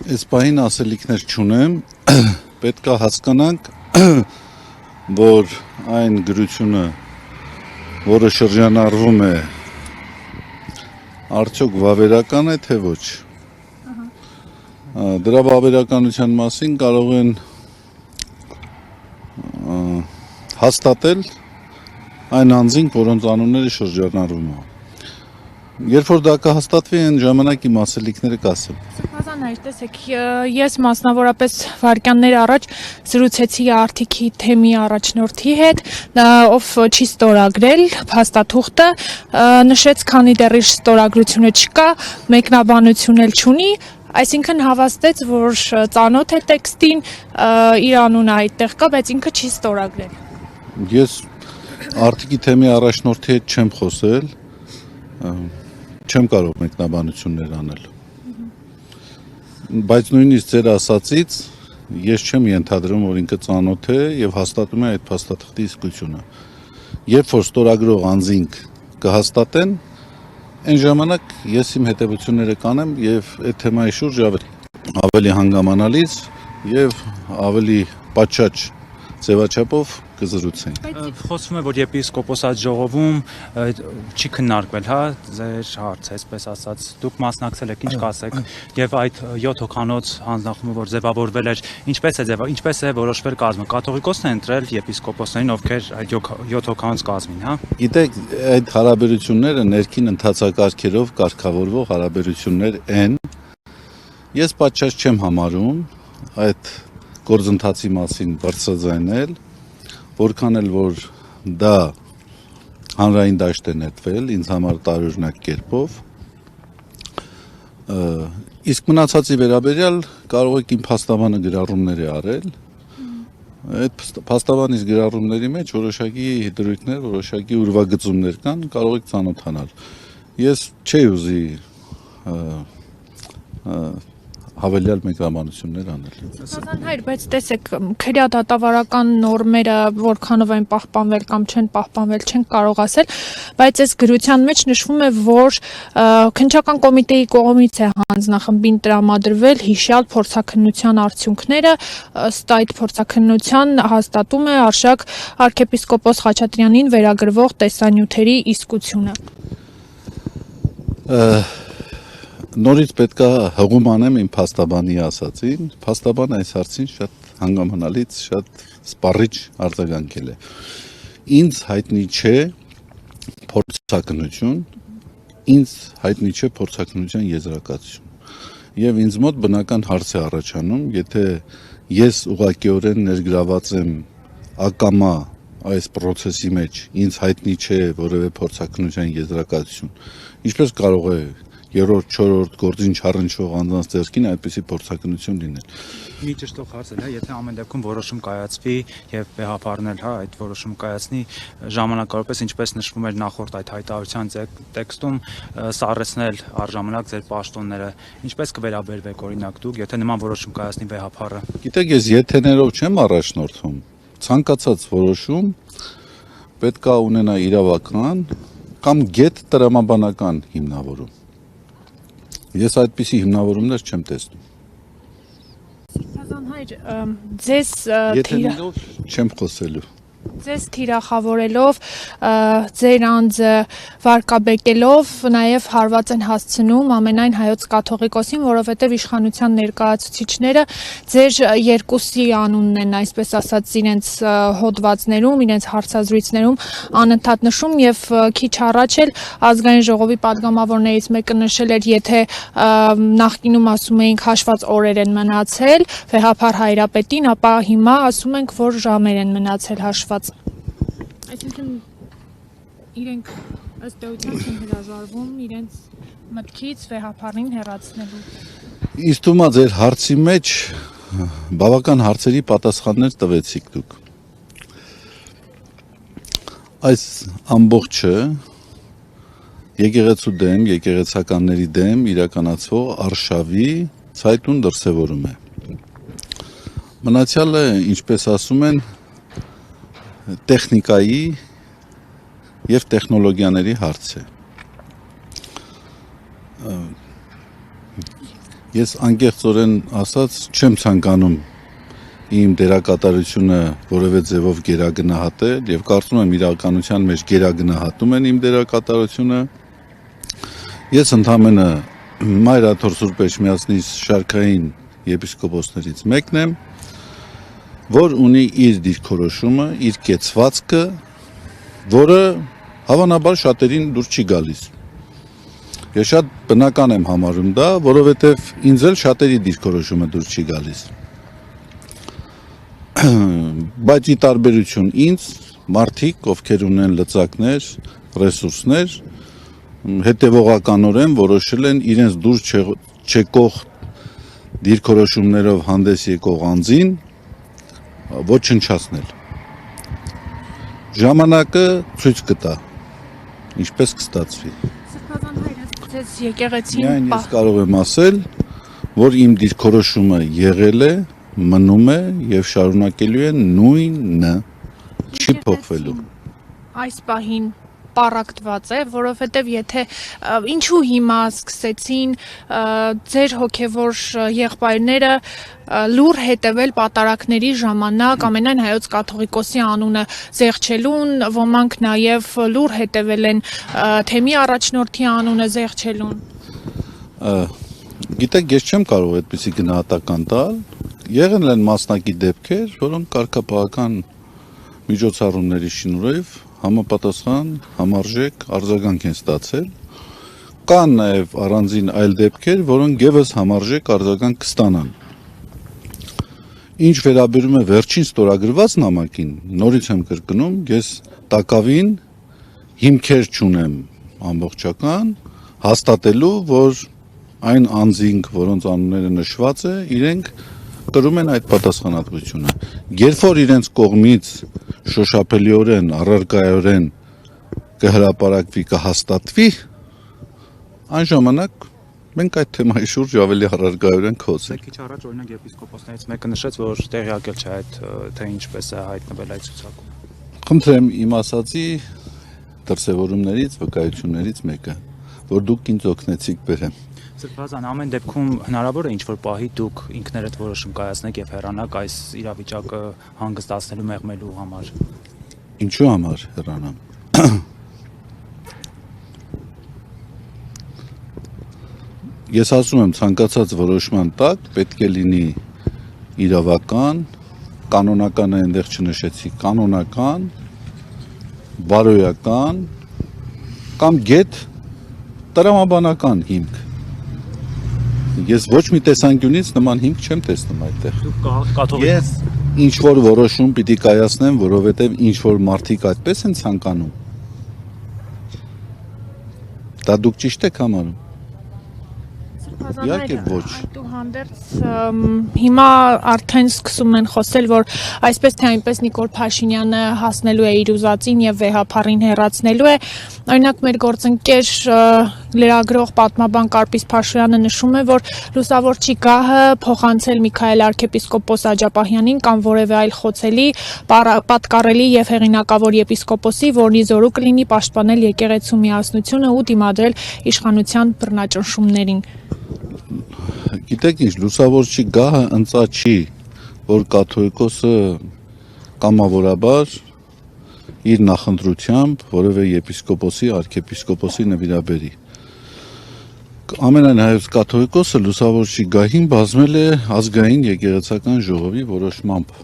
Այս պահին ասելիքներ չունեմ, պետք է հասկանանք, որ այն գրությունը, որը շրջանառվում է, արդյոք վավերական է, թե ոչ։ Դրա վավերականության մասին կարող են հաստատել այն անձինք, որոնց անունները շրջանառվում է։ Երբ որ դա կհաստատվի, այն ժամանակ իմ ասելիքները կասեմ։ Սրբազան հայր, տեսեք, ես մասնավորապես վարքյաններ առաջ զրուցեցի Արթիքի թեմի առաջնորդի հետ, ով չի ստորագրել փաստաթուղթը, նշեց, քանի դեռ իր ստորագրությունը չկա, մեկնաբանություն էլ չունի, այսինքն հավաստեց, որ ծանոթ է տեքստին, իր անունը այդտեղ կա, բայց ինքը չի ստորագրել։ Ես Արթիկի թեմի առաջնորդի հետ չեմ խոսել, չեմ կարող մեկնաբանություններ անել, բայց նույնիսկ ձեր ասածից ես չեմ ենթադրում, որ ինքը ծանոթ է եւ հաստատում է այդ փաստաթղթի իսկությունը։ Երբ որ ստորագրող անձինք կհաստատեն, այն ժամանակ ես իմ հետևությունները կանեմ եւ այդ թեմայի շուրջ ավելի հանգամանալից եւ ավելի պատշաճ ձևաչափով կզրուցենք։ Խոսվում է, որ եպիսկոպոսած ժողովում չի քննարկվել, հա, ձեր հարցը, այսպես ասած, դուք մասնակցել եք, ինչ կասեք, եւ այդ 7 հոգանոց հանձնախումբը, որ ձևավորվել էր, ինչպես է որոշվել կազմը, կաթողիկոսն է ընտրել եպիսկոպոսներին, ովքեր այդ 7 հոգանոց կազմին, հա։ Գիտեք, այդ հարաբերությունները ներքին ընթացակարգերով կարգավորվող հարաբերություններ են։ Ես պատշաճ չեմ համարում այդ գործընթացի մասին բարձրաձայնել, որքան էլ որ դա հանրային դաշտ է նետվել ինձ համար տարօրինակ կերպով, իսկ մնացածի վերաբերյալ կարող եք իմ փաստաբանը գրառումներ է արել, այդ փաստաբանից գրառումների մեջ որոշակի դրույթներ, որոշակի ուրվագծումներ կան, կարող եք ծանոթանալ։ Ես չէի ուզի հավելյալ մեկնաբանություններ անել։ Սրբազան հայր, բայց տեսեք, քրեադատավարական նորմերը որքանով են պահպանվել կամ չեն պահպանվել, չեն կարող ասել, բայց այս գրության մեջ նշվում է, որ քննչական կոմիտեի կողմից է հանձնախմբին տրամադրվել հիշյալ փորձաքննության արդյունքները, ըստ այդ փորձաքննության հաստատում է արշակ arczepiskopos Խաչատրյանին վերագրվող տեսանյութերի իսկությունը։ Նորից պետք է հղում անեմ իմ փաստաբանի ասածին, փաստաբանը այս հարցին շատ հանգամանալից, շատ սպառիչ արձագանքել է։ Ինձ հայտնի չէ փորձաքննություն, ինձ հայտնի չէ փորձաքննության եզրակացություն։ Եվ ինձ մոտ բնական հարց է առաջանում, եթե ես ուղղակիորեն ներգրաված եմ ակամա այս process-ի մեջ, ինձ հայտնի չէ որևէ փորձաքննության եզրակացություն, ինչպես կարող է երրորդ, չորրորդ գործին չառնչվող անձանց ձեռքին այդպիսի փորձաքննություն լինել։ Մի ճշտող հարց է, հա, եթե ամեն դեպքում որոշում կայացվի եւ վեհապարն էլ, հա, այդ որոշումը կայացնի ժամանակավորապես, ինչպես նշվում էր նախորդ այդ հայտարարության տեքստում, սառեցնել առժամանակ ձեր պաշտոնները, ինչպես կվերաբերվեք օրինակ դուք, եթե նման որոշում կայացնի վեհապարը։ Գիտեք, ես եթեներով չեմ առաջնորդվում, ցանկացած որոշում պետք է ունենա իրավական կամ գետ տրամաբանական հիմնավորում։ Ես այդպիսի հիմնավորումներ չեմ տեսնում։ Սրբազան հայր, ձեզ Եթեներով չեմ խոսելու։ Ձեզ թիրախավորելով, ձեր անձը վարկաբեկելով, նաև հարված են հասցնում ամենայն հայոց կաթողիկոսին, որովհետև իշխանության ներկայացուցիչները ձեր երկուսի անունն են, այսպես ասած, իրենց հոդվածներում, իրենց հարցազրույցներում անընդհատ նշում եւ քիչ առաջ էլ ազգային ժողովի падգամավորներից մեկը նշել էր, եթե նախկինում ասում էինք հաշված օրեր են մնացել, վեհապար Հայրապետին, ապա հիմա ասում ենք, որ ժամեր են մնացել հաշված։ Այսինքն իրենք ըստ էության չեն հրաժարվում իրենց մտքից վեհապարին հեռացնելու։ Ինձ թվում է ձեր հարցի մեջ բավական հարցերի պատասխաններ տվեցիք դուք։ Այս ամբողջը եկեղեցու դեմ, եկեղեցականների դեմ իրականացվող արշավի ցայտուն դրսևորում է։ Մնացյալը, ինչպես ասում են, տեխնիկայի եւ տեխնոլոգիաների հարց է։ Ես անկեղծորեն ասած չեմ ցանկանում իմ դերակատարությունը որևէ ձևով գերագնահատել եւ կարծում եմ իրականության մեջ գերագնահատում են իմ դերակատարությունը։ Ես ընդհանրապես Մայրաթոր Սուրբ Էջմիածնից շարքային եպիսկոպոսներից մեկն եմ, որ ունի իր դիրքորոշումը, իր կեցվածքը, որը հավանաբար շատերին դուր չի գալիս։ Ես շատ բնական եմ համարում դա, որովհետև ինձ էլ շատերի դիրքորոշումը դուր չի գալիս։ Բայց ի տարբերություն ինձ, մարդիկ, ովքեր ունեն լծակներ, ռեսուրսներ, հետևողականորեն որոշել են իրենց դուր չեկող դիրքորոշումներով հանդես եկող անձին ոչնչացնել։ Ժամանակը ցույց կտա, ինչպես կստացվի։ Սրբազան հայրս ձեզ եկեղեցին Միայն ես կարող եմ ասել, որ իմ դիրքորոշումը եղել է, մնում է եւ շարունակելու է նույնը, չի փոխվելու։ Այս պահին պարակտված է, որովհետև եթե ինչու հիմա սկսեցին ձեր հոգևոր եղբայրները լուր հետևել պատարակների ժամանակ ամենայն հայոց կաթողիկոսի անունը զեղչելուն, ոմանք նաև լուր հետևել են թեմի առաջնորդի անունը զեղչելուն։ Գիտեք, ես չեմ կարող այդպիսի գնահատական տալ։ Եղել են մասնակի դեպքեր, որոնք կարգապահական միջոցառումների շնորհիվ համապատասխան համարժեք արձագանք են ստացել։ Կան նաև առանձին այլ դեպքեր, որոնք եւս համարժեք արձագանք կստանան։ Ինչ վերաբերում է վերջին ստորագրված նամակին, նորից եմ կրկնում, ես տակավին հիմքեր չունեմ ամբողջական հաստատելու, որ այն անձինք, որոնց անունները նշված է, իրենք կրում են այդ պատասխանատվությունը։ Երբ որ իրենց կողմից շոշափելիորեն, առարկայորեն կհրապարակվի, կհաստատվի, այն ժամանակ մենք այդ թեմայի շուրջ ավելի առարկայորեն կխոսենք։ Քիչ առաջ օրինակ եպիսկոպոսներից մեկը նշեց, որ տեղյակել չէ այդ թե ինչպես է հայտնվել այդ ցուցակում։ Խնդրեմ իմ ասացի դրսևորումներից, վկայություններից մեկը, որ դուք ինձ օգնեցիք բերեմ։ Սրբազան, ամեն դեպքում հնարավոր է ինչ-որ պահի դուք ինքներդ որոշում կայացնեք եւ հեռանաք այս իրավիճակը հանգստացնելու մեղմելու համար։ Ինչու համար հեռանամ։ Ես ասում եմ, ցանկացած որոշման տակ պետք է լինի իրավական, կանոնական այնտեղ չնշեցի, կանոնական, բարոյական կամ գետ տրամաբանական հիմք։ Ես ոչ մի տեսանկյունից նման հիմք չեմ տեսնում այդտեղ։ Դուք կաթողիկ Ես ինչ որ որոշում պիտի կայացնեմ, որովհետև ինչ որ մարդիկ այդպես են ցանկանում։ Դա դուք ճիշտ եք համարում։ Իհարկե ոչ։ Այդուհանդերձ հիմա արդեն սկսում են խոսել, որ այսպես թե այնպես Նիկոլ Փաշինյանը հասնելու է իր ուզածին եւ վեհափառին հեռացնելու է։ Օրինակ մեր գործընկեր լրագրող պատմաբան Կարպիս Փաշոյանը նշում է, որ լուսավորչի գահը փոխանցել Միքայել arczepiskopos Աջապահյանին կամ որևէ այլ խոցելի, պատկառելի եւ հեղինակավոր եպիսկոպոսի, որի զորու կլինի պաշտպանել եկեղեցու միասնությունը ու դիմադրել իշխանության բռնաճնշումներին։ Գիտեք ինչ, լուսավորչի գահը ընծա չի, որ կաթողիկոսը կամավորաբար իր նախընտրությամբ որևէ եպիսկոպոսի, arczepiskopos-ի նվիրաբերի։ Ամենայն հայոց կաթողիկոսը լուսավորչի գահին բազմել է ազգային եկեղեցական ժողովի որոշմամբ։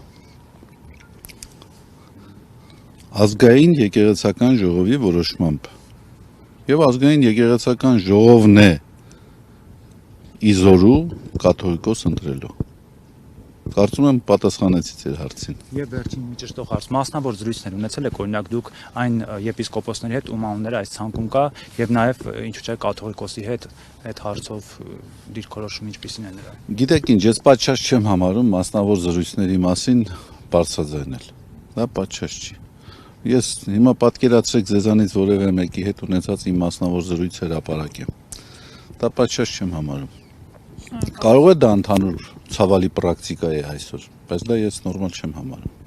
Ազգային եկեղեցական ժողովի որոշմամբ։ Եվ ազգային եկեղեցական ժողովն է իզորու կաթողիկոս ընտրելու։ Կարծում եմ պատասխանեցի ձեր հարցին։ Եվ վերջին մի ճշտող հարց, մասնավոր զրույցներ ունեցել եք օրինակ դուք այն եպիսկոպոսների հետ, ում անունները այս ցանկում կա, եւ նաեւ ինչու՞ չէ կաթողիկոսի հետ այդ հարցով դիրքորոշում ինչպիսին է նրա։ Գիտեք ինչ, ես պատշաճ չեմ համարում մասնավոր զրույցների մասին բարձրաձայնել։ Դա պատշաճ չի։ Ես հիմա պատկերացրեք ձեզանից որևէ մեկի հետ ունեցած իմ մասնավոր զրույց հրապարակեմ։ Դա պատշաճ չեմ համարում։ Կարող է դա ընդհանուր ցավալի պրակտիկա է այսօր, բայց դա ես նորմալ չեմ համարում։